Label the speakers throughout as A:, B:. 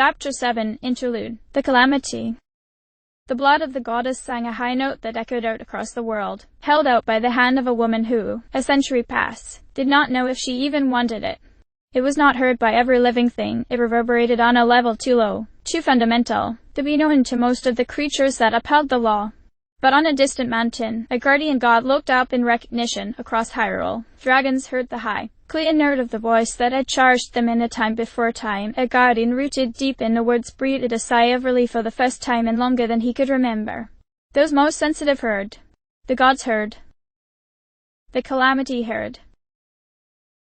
A: Chapter 7 Interlude. The Calamity. The blood of the goddess sang a high note that echoed out across the world, held out by the hand of a woman who, a century past, did not know if she even wanted it. It was not heard by every living thing. It reverberated on a level too low, too fundamental, to be known to most of the creatures that upheld the law. But on a distant mountain, a guardian god looked up in recognition across Hyrule. Dragons heard the high, clear note of the voice that had charged them in a time before time. A guardian rooted deep in the woods breathed a sigh of relief for the first time in longer than he could remember. Those most sensitive heard. The gods heard. The calamity heard.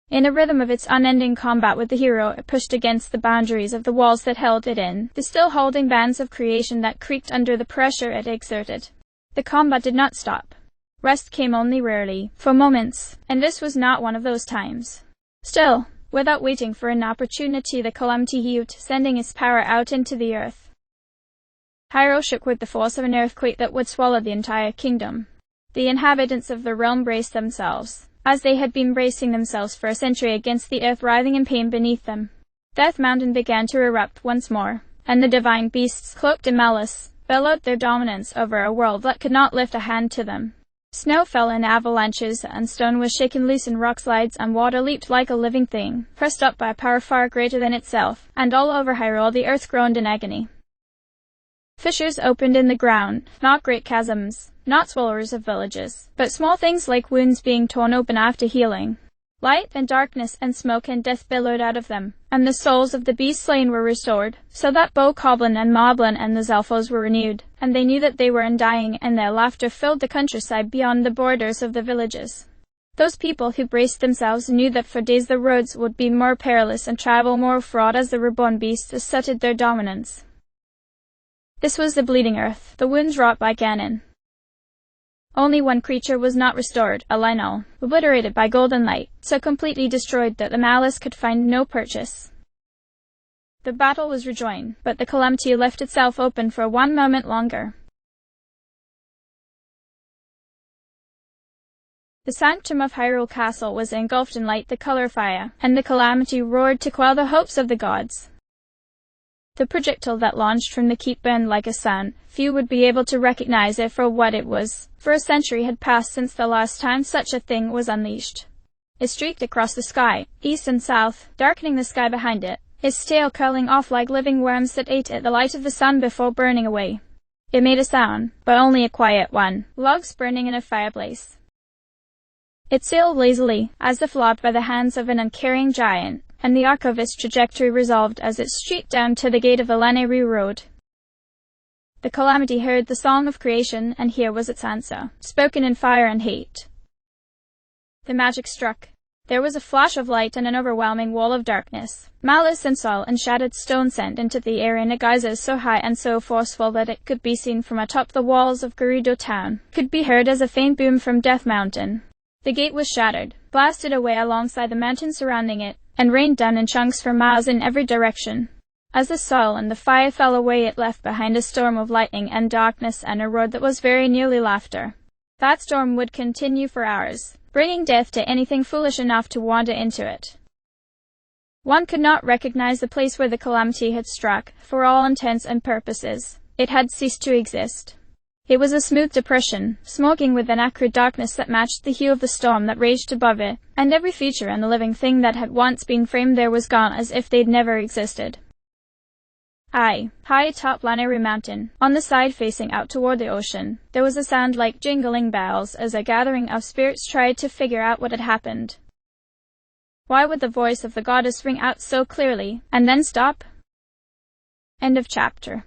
A: In a rhythm of its unending combat with the hero, it pushed against the boundaries of the walls that held it in, the still holding bands of creation that creaked under the pressure it exerted. The combat did not stop. Rest came only rarely, for moments, and this was not one of those times. Still, without waiting for an opportunity, the calamity heaved, sending its power out into the earth. Hyrule shook with the force of an earthquake that would swallow the entire kingdom. The inhabitants of the realm braced themselves, as they had been bracing themselves for a century against the earth writhing in pain beneath them. Death Mountain began to erupt once more, and the divine beasts, cloaked in malice, bellowed their dominance over a world that could not lift a hand to them. Snow fell in avalanches, and stone was shaken loose in rock slides, and water leaped like a living thing, pressed up by a power far greater than itself, and all over Hyrule the earth groaned in agony. Fissures opened in the ground, not great chasms, not swallowers of villages, but small things like wounds being torn open after healing. Light and darkness and smoke and death billowed out of them, and the souls of the beasts slain were restored, so that Bokoblin and Moblin and the Zelfos were renewed, and they knew that they were undying, and their laughter filled the countryside beyond the borders of the villages. Those people who braced themselves knew that for days the roads would be more perilous and travel more fraught as the reborn beasts asserted their dominance. This was the bleeding earth, the wounds wrought by Ganon. Only one creature was not restored, a Lynel, obliterated by golden light, so completely destroyed that the malice could find no purchase. The battle was rejoined, but the calamity left itself open for 1 moment longer. The sanctum of Hyrule Castle was engulfed in light the color fire, and the calamity roared to quell the hopes of the gods. The projectile that launched from the keep burned like a sun. Few would be able to recognize it for what it was, for a century had passed since the last time such a thing was unleashed. It streaked across the sky, east and south, darkening the sky behind it, its tail curling off like living worms that ate at the light of the sun before burning away. It made a sound, but only a quiet one, logs burning in a fireplace. It sailed lazily, as if lobbed by the hands of an uncaring giant, and the arc of its trajectory resolved as it streaked down to the gate of the Lanayru Road. The calamity heard the song of creation, and here was its answer, spoken in fire and hate. The magic struck. There was a flash of light and an overwhelming wall of darkness. Malice and soil and shattered stone sent into the air in a geyser so high and so forceful that it could be seen from atop the walls of Gerudo Town, could be heard as a faint boom from Death Mountain. The gate was shattered, blasted away alongside the mountain surrounding it, and rained down in chunks for miles in every direction. As the soil and the fire fell away, it left behind a storm of lightning and darkness and a roar that was very nearly laughter. That storm would continue for hours, bringing death to anything foolish enough to wander into it. One could not recognize the place where the calamity had struck. For all intents and purposes, it had ceased to exist. It was a smooth depression, smoking with an acrid darkness that matched the hue of the storm that raged above it, and every feature and the living thing that had once been framed there was gone as if they'd never existed. High atop Lanayru Mountain, on the side facing out toward the ocean, there was a sound like jingling bells as a gathering of spirits tried to figure out what had happened. Why would the voice of the goddess ring out so clearly, and then stop? End of chapter.